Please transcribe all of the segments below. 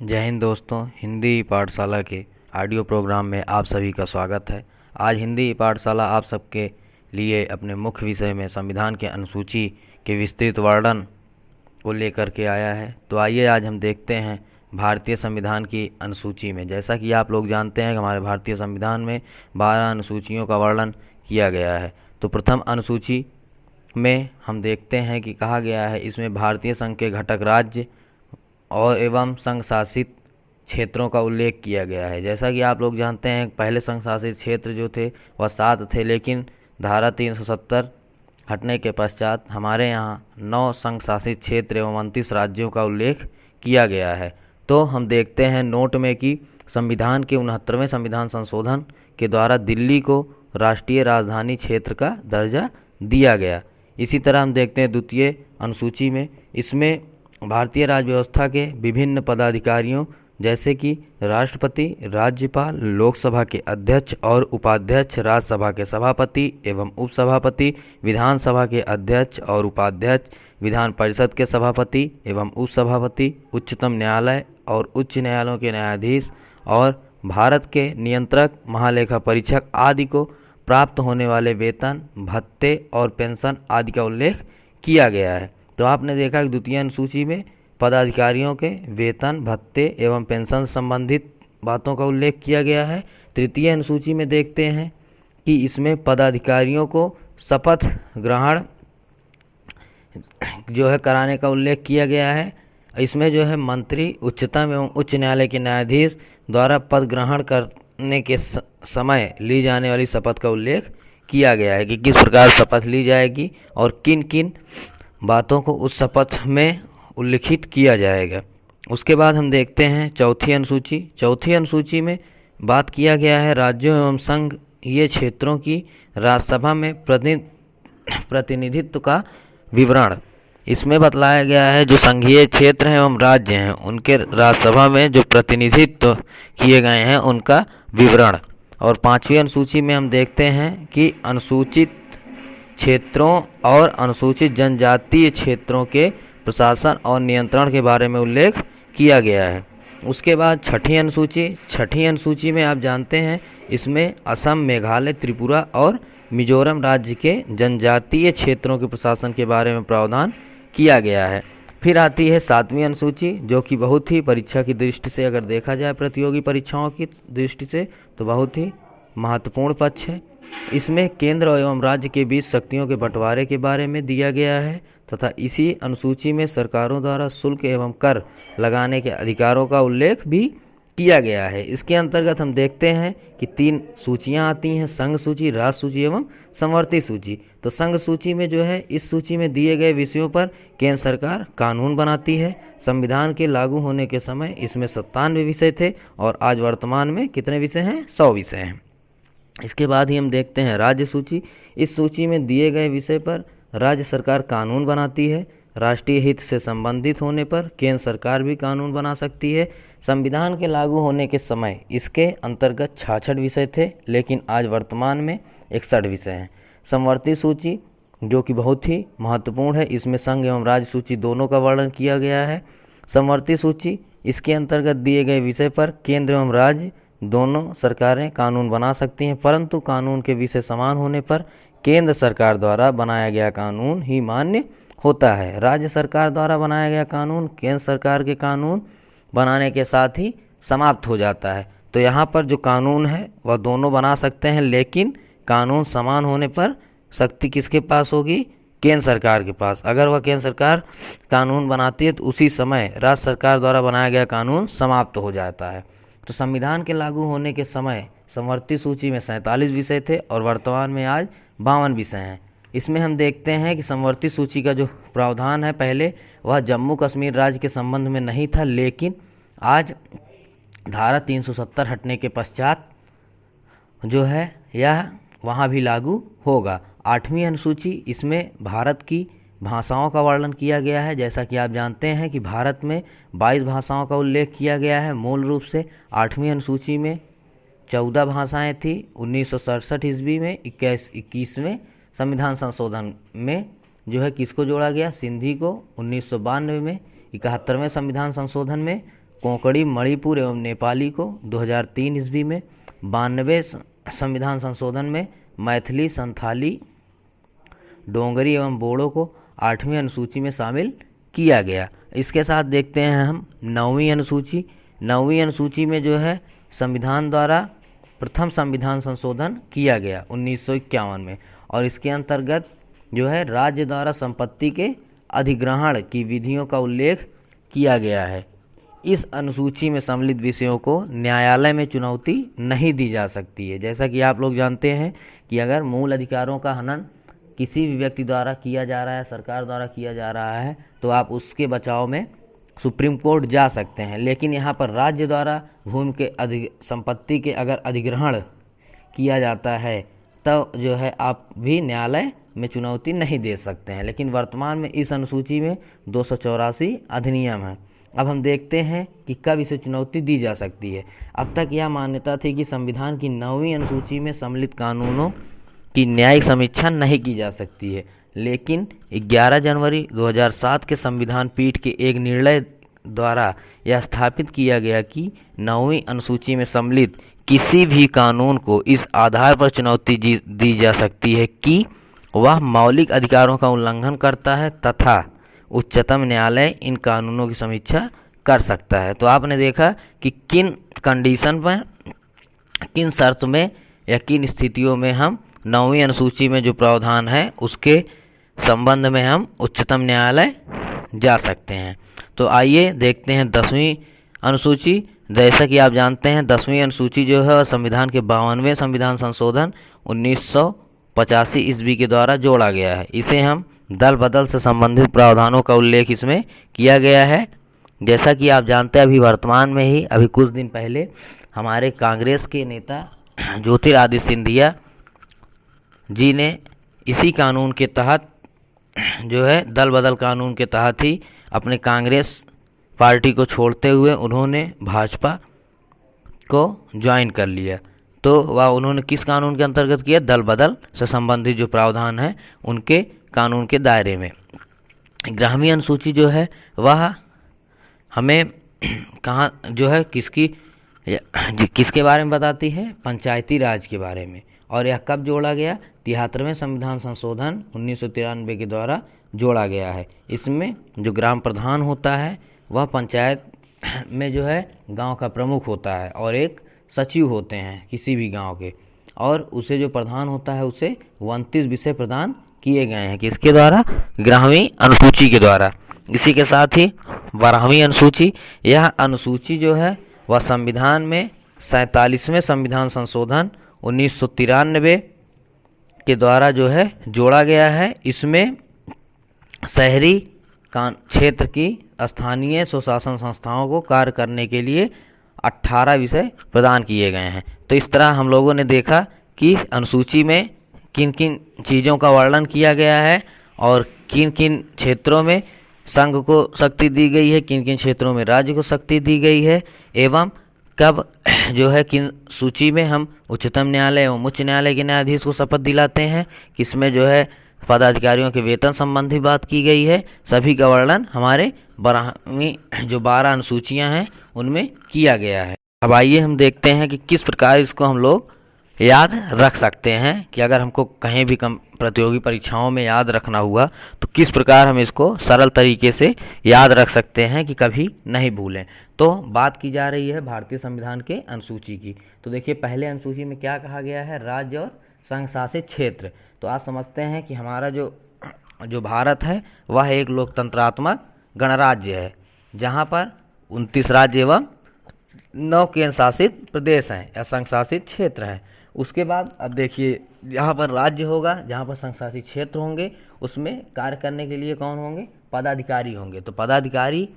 जय हिंद दोस्तों। हिंदी पाठशाला के ऑडियो प्रोग्राम में आप सभी का स्वागत है। आज हिंदी पाठशाला आप सबके लिए अपने मुख्य विषय में संविधान के अनुसूची के विस्तृत वर्णन को लेकर के आया है। तो आइए आज हम देखते हैं भारतीय संविधान की अनुसूची में। जैसा कि आप लोग जानते हैं कि हमारे भारतीय संविधान में 12 अनुसूचियों का वर्णन किया गया है। तो प्रथम अनुसूची में हम देखते हैं कि कहा गया है इसमें भारतीय संघ के घटक राज्य और एवं संघ शासित क्षेत्रों का उल्लेख किया गया है। जैसा कि आप लोग जानते हैं पहले संघ शासित क्षेत्र जो थे वह 7 थे, लेकिन धारा 370 हटने के पश्चात हमारे यहाँ 9 संघ शासित क्षेत्र एवं 29 राज्यों का उल्लेख किया गया है। तो हम देखते हैं नोट में कि संविधान के 69वें संविधान संशोधन के द्वारा दिल्ली को राष्ट्रीय राजधानी क्षेत्र का दर्जा दिया गया। इसी तरह हम देखते हैं द्वितीय अनुसूची में, इसमें भारतीय राज्य व्यवस्था के विभिन्न पदाधिकारियों जैसे कि राष्ट्रपति, राज्यपाल, लोकसभा के अध्यक्ष और उपाध्यक्ष, राज्यसभा के सभापति एवं उपसभापति, विधानसभा के अध्यक्ष और उपाध्यक्ष, विधान परिषद के सभापति एवं उपसभापति, उच्चतम न्यायालय और उच्च न्यायालयों के न्यायाधीश और भारत के नियंत्रक, महालेखा परीक्षक आदि को प्राप्त होने वाले वेतन, भत्ते और पेंशन आदि का उल्लेख किया गया है। तो आपने देखा कि द्वितीय अनुसूची में पदाधिकारियों के वेतन, भत्ते एवं पेंशन संबंधित बातों का उल्लेख किया गया है। तृतीय अनुसूची में देखते हैं कि इसमें पदाधिकारियों को शपथ ग्रहण जो है कराने का उल्लेख किया गया है। इसमें जो है मंत्री, उच्चतम एवं उच्च न्यायालय के न्यायाधीश द्वारा पद ग्रहण करने के समय ली जाने वाली शपथ का उल्लेख किया गया है कि किस प्रकार शपथ ली जाएगी और किन किन बातों को उस शपथ में उल्लिखित किया जाएगा। उसके बाद हम देखते हैं चौथी अनुसूची। चौथी अनुसूची में बात किया गया है राज्यों एवं संघीय क्षेत्रों की राज्यसभा में प्रतिनिधित्व का विवरण। इसमें बतलाया गया है जो संघीय क्षेत्र हैं एवं राज्य हैं उनके राज्यसभा में जो प्रतिनिधित्व किए गए हैं उनका विवरण। और पांचवी अनुसूची में हम देखते हैं कि अनुसूचित क्षेत्रों और अनुसूचित जनजातीय क्षेत्रों के प्रशासन और नियंत्रण के बारे में उल्लेख किया गया है। उसके बाद छठी अनुसूची में आप जानते हैं इसमें असम, मेघालय, त्रिपुरा और मिजोरम राज्य के जनजातीय क्षेत्रों के प्रशासन के बारे में प्रावधान किया गया है। फिर आती है सातवीं अनुसूची जो कि बहुत ही परीक्षा की दृष्टि से अगर देखा जाए प्रतियोगी परीक्षाओं की दृष्टि से तो बहुत ही महत्वपूर्ण पक्ष है। इसमें केंद्र एवं राज्य के बीच शक्तियों के बंटवारे के बारे में दिया गया है तथा इसी अनुसूची में सरकारों द्वारा शुल्क एवं कर लगाने के अधिकारों का उल्लेख भी किया गया है। इसके अंतर्गत हम देखते हैं कि 3 सूचियां आती हैं, संघ सूची, राज्य सूची एवं समवर्ती सूची। तो संघ सूची में जो है इस सूची में दिए गए विषयों पर केंद्र सरकार कानून बनाती है। संविधान के लागू होने के समय इसमें 97 विषय थे और आज वर्तमान में कितने विषय हैं? 100 विषय हैं। इसके बाद ही हम देखते हैं राज्य सूची। इस सूची में दिए गए विषय पर राज्य सरकार कानून बनाती है। राष्ट्रीय हित से संबंधित होने पर केंद्र सरकार भी कानून बना सकती है। संविधान के लागू होने के समय इसके अंतर्गत 66 विषय थे, लेकिन आज वर्तमान में 61 विषय हैं। समवर्ती सूची जो कि बहुत ही महत्वपूर्ण है, इसमें संघ एवं राज्य सूची दोनों का वर्णन किया गया है। समवर्ती सूची इसके अंतर्गत दिए गए विषय पर केंद्र एवं राज्य दोनों सरकारें कानून बना सकती हैं, परंतु कानून के विषय समान होने पर केंद्र सरकार द्वारा बनाया गया कानून ही मान्य होता है। राज्य सरकार द्वारा बनाया गया कानून केंद्र सरकार के कानून बनाने के साथ ही समाप्त हो जाता है। तो यहाँ पर जो कानून है वह दोनों बना सकते हैं, लेकिन कानून समान होने पर शक्ति किसके पास होगी? केंद्र सरकार के पास। अगर वह केंद्र सरकार कानून बनाती है तो उसी समय राज्य सरकार द्वारा बनाया गया कानून समाप्त हो जाता है। तो संविधान के लागू होने के समय समवर्ती सूची में 47 विषय थे और वर्तमान में आज 52 विषय हैं। इसमें हम देखते हैं कि समवर्ती सूची का जो प्रावधान है पहले वह जम्मू कश्मीर राज्य के संबंध में नहीं था, लेकिन आज धारा 370 हटने के पश्चात जो है यह वहाँ भी लागू होगा। 8वीं अनुसूची, इसमें भारत की भाषाओं का वर्णन किया गया है। जैसा कि आप जानते हैं कि भारत में 22 भाषाओं का उल्लेख किया गया है। मूल रूप से 8वीं अनुसूची में 14 भाषाएं थी। 1967 ईस्वी में 21वें संविधान संशोधन में जो है किसको जोड़ा गया? सिंधी को। 1992 में 71वें संविधान संशोधन में कोंकणी, मणिपुर एवं नेपाली को 2003 ईस्वी में, 92 संविधान संशोधन में मैथिली, संथाली, डोंगरी एवं बोडो को 8वीं अनुसूची में शामिल किया गया। इसके साथ देखते हैं हम 9वीं अनुसूची। 9वीं अनुसूची में जो है संविधान द्वारा प्रथम संविधान संशोधन किया गया 1951 में, और इसके अंतर्गत जो है राज्य द्वारा संपत्ति के अधिग्रहण की विधियों का उल्लेख किया गया है। इस अनुसूची में सम्मिलित विषयों को न्यायालय में चुनौती नहीं दी जा सकती है। जैसा कि आप लोग जानते हैं कि अगर मूल अधिकारों का हनन किसी भी व्यक्ति द्वारा किया जा रहा है, सरकार द्वारा किया जा रहा है, तो आप उसके बचाव में सुप्रीम कोर्ट जा सकते हैं। लेकिन यहाँ पर राज्य द्वारा भूमि के संपत्ति के अगर अधिग्रहण किया जाता है तब जो है आप भी न्यायालय में चुनौती नहीं दे सकते हैं। लेकिन वर्तमान में इस अनुसूची में 284 अधिनियम है। अब हम देखते हैं कि कब इसे चुनौती दी जा सकती है। अब तक यह मान्यता थी कि संविधान की 9वीं अनुसूची में सम्मिलित कानूनों की न्यायिक समीक्षा नहीं की जा सकती है, लेकिन 11 जनवरी 2007 के संविधान पीठ के एक निर्णय द्वारा यह स्थापित किया गया कि 9वीं अनुसूची में सम्मिलित किसी भी कानून को इस आधार पर चुनौती दी जा सकती है कि वह मौलिक अधिकारों का उल्लंघन करता है तथा उच्चतम न्यायालय इन कानूनों की समीक्षा कर सकता है। तो आपने देखा कि किन कंडीशन पर, किन शर्त में या किन स्थितियों में हम 9वीं अनुसूची में जो प्रावधान है उसके संबंध में हम उच्चतम न्यायालय जा सकते हैं। तो आइए देखते हैं 10वीं अनुसूची। जैसा कि आप जानते हैं 10वीं अनुसूची जो है वह संविधान के 52वें संविधान संशोधन 1985 ईस्वी के द्वारा जोड़ा गया है। इसे हम दल बदल से संबंधित प्रावधानों का उल्लेख इसमें किया गया है। जैसा कि आप जानते हैं अभी वर्तमान में ही अभी कुछ दिन पहले हमारे कांग्रेस के नेता ज्योतिरादित्य सिंधिया जी ने इसी कानून के तहत जो है दल बदल कानून के तहत ही अपने कांग्रेस पार्टी को छोड़ते हुए उन्होंने भाजपा को ज्वाइन कर लिया। तो वह उन्होंने किस कानून के अंतर्गत किया? दल बदल से संबंधित जो प्रावधान है उनके कानून के दायरे में। 11वीं अनुसूची जो है वह हमें कहाँ जो है किसके बारे में बताती है? पंचायती राज के बारे में। और यह कब जोड़ा गया? 73वें संविधान संशोधन 1993 के द्वारा जोड़ा गया है। इसमें जो ग्राम प्रधान होता है वह पंचायत में जो है गांव का प्रमुख होता है और एक सचिव होते हैं किसी भी गांव के, और उसे जो प्रधान होता है उसे 29 विषय प्रदान किए गए हैं किसके द्वारा? 11वीं अनुसूची के द्वारा। इसी के साथ ही 12वीं अनुसूची, यह अनुसूची जो है वह संविधान में 47वें संविधान संशोधन 1993 के द्वारा जो है जोड़ा गया है। इसमें शहरी क्षेत्र की स्थानीय स्वशासन संस्थाओं को कार्य करने के लिए 18 विषय प्रदान किए गए हैं। तो इस तरह हम लोगों ने देखा कि अनुसूची में किन किन चीज़ों का वर्णन किया गया है और किन किन क्षेत्रों में संघ को शक्ति दी गई है, किन किन क्षेत्रों में राज्य को शक्ति दी गई है, एवं कब जो है किन सूची में हम उच्चतम न्यायालय एवं उच्च न्यायालय के न्यायाधीश को शपथ दिलाते हैं, किसमें जो है पदाधिकारियों के वेतन संबंधी बात की गई है। सभी का वर्णन हमारे 12वीं जो 12 अनुसूचियां हैं उनमें किया गया है। अब आइए हम देखते हैं कि किस प्रकार इसको हम लोग याद रख सकते हैं कि अगर हमको कहीं भी प्रतियोगी परीक्षाओं में याद रखना हुआ तो किस प्रकार हम इसको सरल तरीके से याद रख सकते हैं कि कभी नहीं भूलें। तो बात की जा रही है भारतीय संविधान के अनुसूची की। तो देखिए पहले अनुसूची में क्या कहा गया है? राज्य और संघ शासित क्षेत्र। तो आज समझते हैं कि हमारा जो भारत है वह एक लोकतंत्रात्मक गणराज्य है जहाँ पर 29 राज्य एवं 9 केंद्र शासित प्रदेश हैं या संघ शासित क्षेत्र हैं। उसके बाद अब देखिए यहाँ पर राज्य होगा, जहाँ पर संघ शासित क्षेत्र होंगे, उसमें कार्य करने के लिए कौन होंगे? पदाधिकारी होंगे। तो पदाधिकारी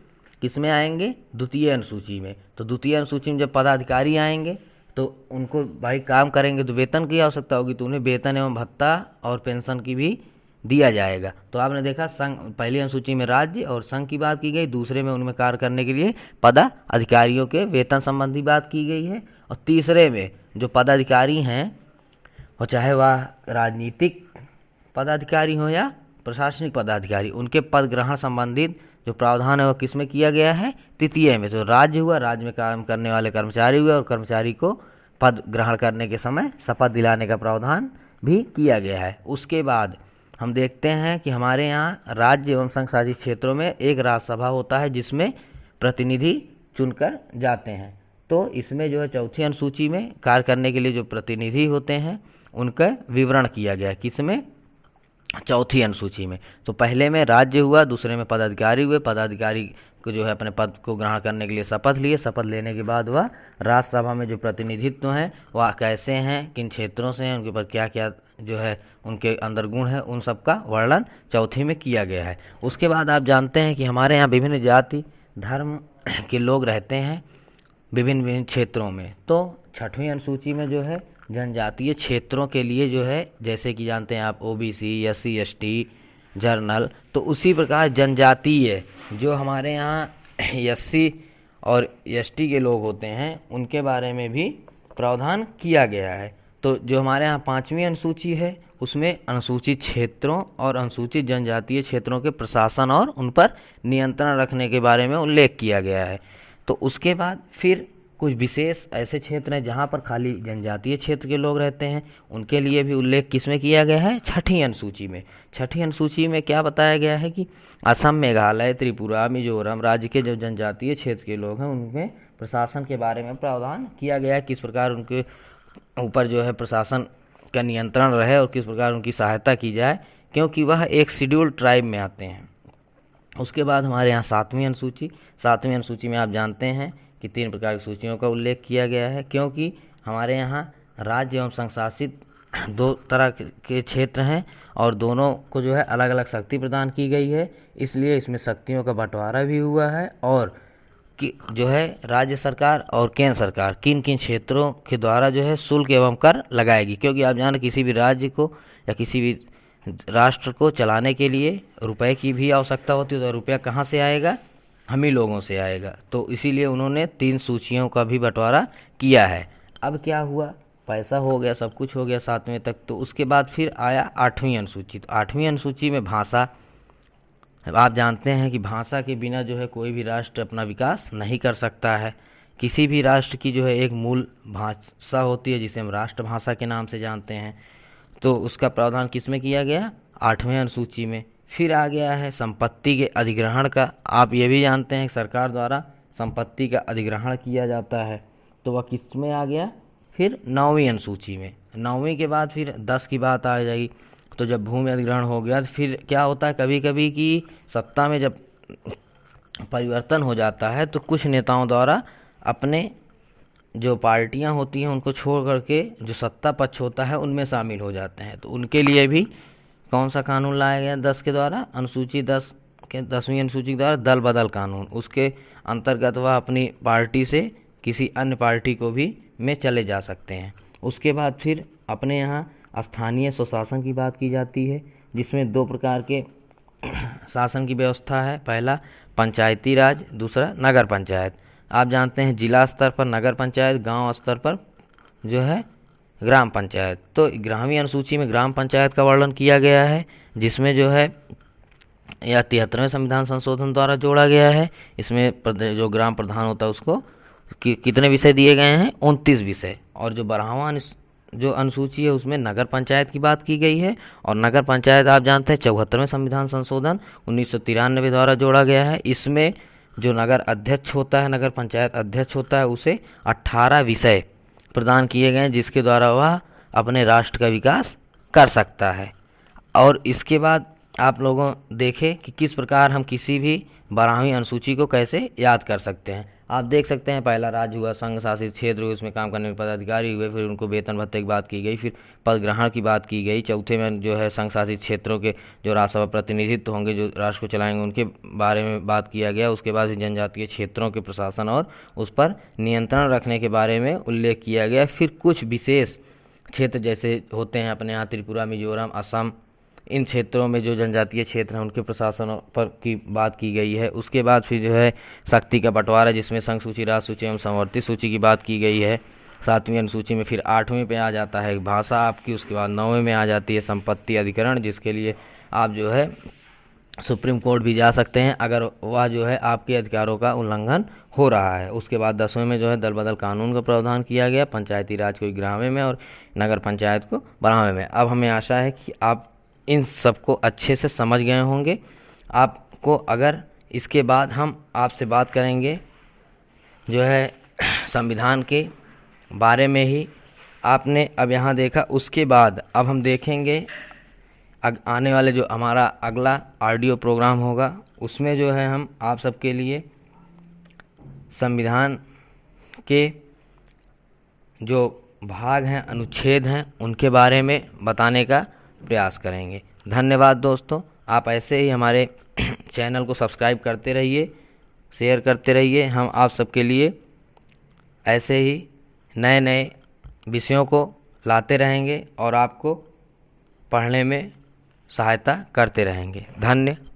किस में आएंगे? द्वितीय अनुसूची में। तो द्वितीय अनुसूची में जब पदाधिकारी आएंगे तो उनको भाई काम करेंगे तो वेतन की आवश्यकता होगी, तो उन्हें वेतन एवं भत्ता और पेंशन की भी दिया जाएगा। तो आपने देखा संघ पहली अनुसूची में राज्य और संघ की बात की गई, दूसरे में उनमें कार्य करने के लिए पदाधिकारियों के वेतन संबंधी बात की गई है, और तीसरे में जो पदाधिकारी हैं और चाहे वह राजनीतिक पदाधिकारी हो या प्रशासनिक पदाधिकारी, उनके पद ग्रहण संबंधित जो प्रावधान है वह किस में किया गया है? तृतीय में। तो राज्य हुआ, राज्य में काम करने वाले कर्मचारी हुए और कर्मचारी को पद ग्रहण करने के समय शपथ दिलाने का प्रावधान भी किया गया है। उसके बाद हम देखते हैं कि हमारे यहाँ राज्य एवं संघ शासित क्षेत्रों में एक राज्यसभा होता है जिसमें प्रतिनिधि चुनकर जाते हैं। तो इसमें जो है चौथी अनुसूची में कार्य करने के लिए जो प्रतिनिधि होते हैं उनका विवरण किया गया है। किसमें? चौथी अनुसूची में। तो पहले में राज्य हुआ, दूसरे में पदाधिकारी हुए, पदाधिकारी को जो है अपने पद को ग्रहण करने के लिए शपथ लिए, शपथ लेने के बाद वह राज्यसभा में जो प्रतिनिधित्व हैं वह कैसे हैं, किन क्षेत्रों से हैं, उनके ऊपर क्या क्या जो है उनके अंदर गुण है, उन सब का वर्णन चौथी में किया गया है। उसके बाद आप जानते हैं कि हमारे यहाँ विभिन्न जाति धर्म के लोग रहते हैं विभिन्न विभिन्न क्षेत्रों में। तो छठवीं अनुसूची में जो है जनजातीय क्षेत्रों के लिए जो है, जैसे कि जानते हैं आप ओबीसी, एससी, एसटी, जर्नल, तो उसी प्रकार जनजातीय जो हमारे यहाँ एससी और एसटी के लोग होते हैं उनके बारे में भी प्रावधान किया गया है। तो जो हमारे यहाँ पाँचवीं अनुसूची है उसमें अनुसूचित क्षेत्रों और अनुसूचित जनजातीय क्षेत्रों के प्रशासन और उन पर नियंत्रण रखने के बारे में उल्लेख किया गया है। तो उसके बाद फिर कुछ विशेष ऐसे क्षेत्र हैं जहाँ पर खाली जनजातीय क्षेत्र के लोग रहते हैं, उनके लिए भी उल्लेख किसमें किया गया है? छठी अनुसूची में। छठी अनुसूची में क्या बताया गया है कि असम, मेघालय, त्रिपुरा, मिजोरम राज्य के जो जनजातीय क्षेत्र के लोग हैं उनके प्रशासन के बारे में प्रावधान किया गया है, किस प्रकार उनके ऊपर जो है प्रशासन का नियंत्रण रहे और किस प्रकार उनकी सहायता की जाए, क्योंकि वह एक शेड्यूल्ड ट्राइब में आते हैं। उसके बाद हमारे यहाँ सातवीं अनुसूची। सातवीं अनुसूची में आप जानते हैं कि 3 प्रकार की सूचियों का उल्लेख किया गया है, क्योंकि हमारे यहाँ राज्य एवं संघ शासित 2 तरह के क्षेत्र हैं और दोनों को जो है अलग अलग शक्ति प्रदान की गई है, इसलिए इसमें शक्तियों का बंटवारा भी हुआ है और कि जो है राज्य सरकार और केंद्र सरकार किन किन क्षेत्रों के द्वारा जो है शुल्क एवं कर लगाएगी, क्योंकि आप जान किसी भी राज्य को या किसी भी राष्ट्र को चलाने के लिए रुपए की भी आवश्यकता होती है। तो रुपया कहाँ से आएगा? हम ही लोगों से आएगा। तो इसीलिए उन्होंने 3 सूचियों का भी बंटवारा किया है। अब क्या हुआ? पैसा हो गया, सब कुछ हो गया 7वें तक। तो उसके बाद फिर आया 8वीं अनुसूची। तो 8वीं अनुसूची में भाषा। आप जानते हैं कि भाषा के बिना जो है कोई भी राष्ट्र अपना विकास नहीं कर सकता है। किसी भी राष्ट्र की जो है एक मूल भाषा होती है जिसे हम राष्ट्रभाषा के नाम से जानते हैं। तो उसका प्रावधान किस में किया गया? 8वें अनुसूची में। फिर आ गया है संपत्ति के अधिग्रहण का। आप ये भी जानते हैं कि सरकार द्वारा संपत्ति का अधिग्रहण किया जाता है, तो वह किस में आ गया? फिर 9वीं अनुसूची में। 9वीं के बाद फिर 10 की बात आ जाएगी। तो जब भूमि अधिग्रहण हो गया तो फिर क्या होता है कभी कभी कि सत्ता में जब परिवर्तन हो जाता है तो कुछ नेताओं द्वारा अपने जो पार्टियां होती हैं उनको छोड़ करके जो सत्ता पक्ष होता है उनमें शामिल हो जाते हैं। तो उनके लिए भी कौन सा कानून लाया गया? 10 के द्वारा, अनुसूची 10 के 10वीं अनुसूची के द्वारा दल बदल कानून। उसके अंतर्गत वह अपनी पार्टी से किसी अन्य पार्टी को भी में चले जा सकते हैं। उसके बाद फिर अपने यहाँ स्थानीय स्वशासन की बात की जाती है, जिसमें 2 प्रकार के शासन की व्यवस्था है। पहला पंचायती राज, दूसरा नगर पंचायत। आप जानते हैं जिला स्तर पर नगर पंचायत, गांव स्तर पर जो है ग्राम पंचायत। तो 11वीं अनुसूची में ग्राम पंचायत का वर्णन किया गया है, जिसमें जो है यह 73वें संविधान संशोधन द्वारा जोड़ा गया है। इसमें जो ग्राम प्रधान होता है उसको कितने विषय दिए गए हैं? 29 विषय। और जो 12वां जो अनुसूची है उसमें नगर पंचायत की बात की गई है। और नगर पंचायत आप जानते हैं 74वें संविधान संशोधन 1993 द्वारा जोड़ा गया है। इसमें जो नगर अध्यक्ष होता है, नगर पंचायत अध्यक्ष होता है, उसे 18 विषय प्रदान किए गए हैं जिसके द्वारा वह अपने राष्ट्र का विकास कर सकता है। और इसके बाद आप लोगों देखें कि किस प्रकार हम किसी भी 12वीं अनुसूची को कैसे याद कर सकते हैं। आप देख सकते हैं पहला राज्य हुआ, संघ शासित क्षेत्र हुए, उसमें काम करने के पदाधिकारी हुए, फिर उनको वेतन भत्ते की बात की गई, फिर पद ग्रहण की बात की गई। चौथे में जो है संघ शासित क्षेत्रों के जो राज्यसभा प्रतिनिधित्व होंगे जो राष्ट्र को चलाएंगे उनके बारे में बात किया गया। उसके बाद जनजातीय क्षेत्रों के प्रशासन और उस पर नियंत्रण रखने के बारे में उल्लेख किया गया। फिर कुछ विशेष क्षेत्र जैसे होते हैं अपने यहाँ त्रिपुरा, मिजोरम, असम, इन क्षेत्रों में जो जनजातीय क्षेत्र हैं उनके प्रशासन पर की बात की गई है। उसके बाद फिर जो है शक्ति का बंटवारा, जिसमें संघ सूची, राज्य सूची एवं समवर्ती सूची की बात की गई है 7वीं अनुसूची में। फिर 8वीं पे आ जाता है भाषा आपकी। उसके बाद 9वीं में आ जाती है संपत्ति अधिकरण, जिसके लिए आप जो है सुप्रीम कोर्ट भी जा सकते हैं अगर वह जो है आपके अधिकारों का उल्लंघन हो रहा है। उसके बाद 10वें में जो है दल बदल कानून का प्रावधान किया गया, पंचायती राज को 11वें में और नगर पंचायत को 12वें में। अब हमें आशा है कि आप इन सबको अच्छे से समझ गए होंगे। आपको अगर इसके बाद हम आपसे बात करेंगे जो है संविधान के बारे में ही। आपने अब यहाँ देखा, उसके बाद अब हम देखेंगे आने वाले जो हमारा अगला ऑडियो प्रोग्राम होगा उसमें जो है हम आप सबके लिए संविधान के जो भाग हैं, अनुच्छेद हैं, उनके बारे में बताने का प्रयास करेंगे। धन्यवाद दोस्तों। आप ऐसे ही हमारे चैनल को सब्सक्राइब करते रहिए, शेयर करते रहिए। हम आप सबके लिए ऐसे ही नए नए विषयों को लाते रहेंगे और आपको पढ़ने में सहायता करते रहेंगे। धन्यवाद।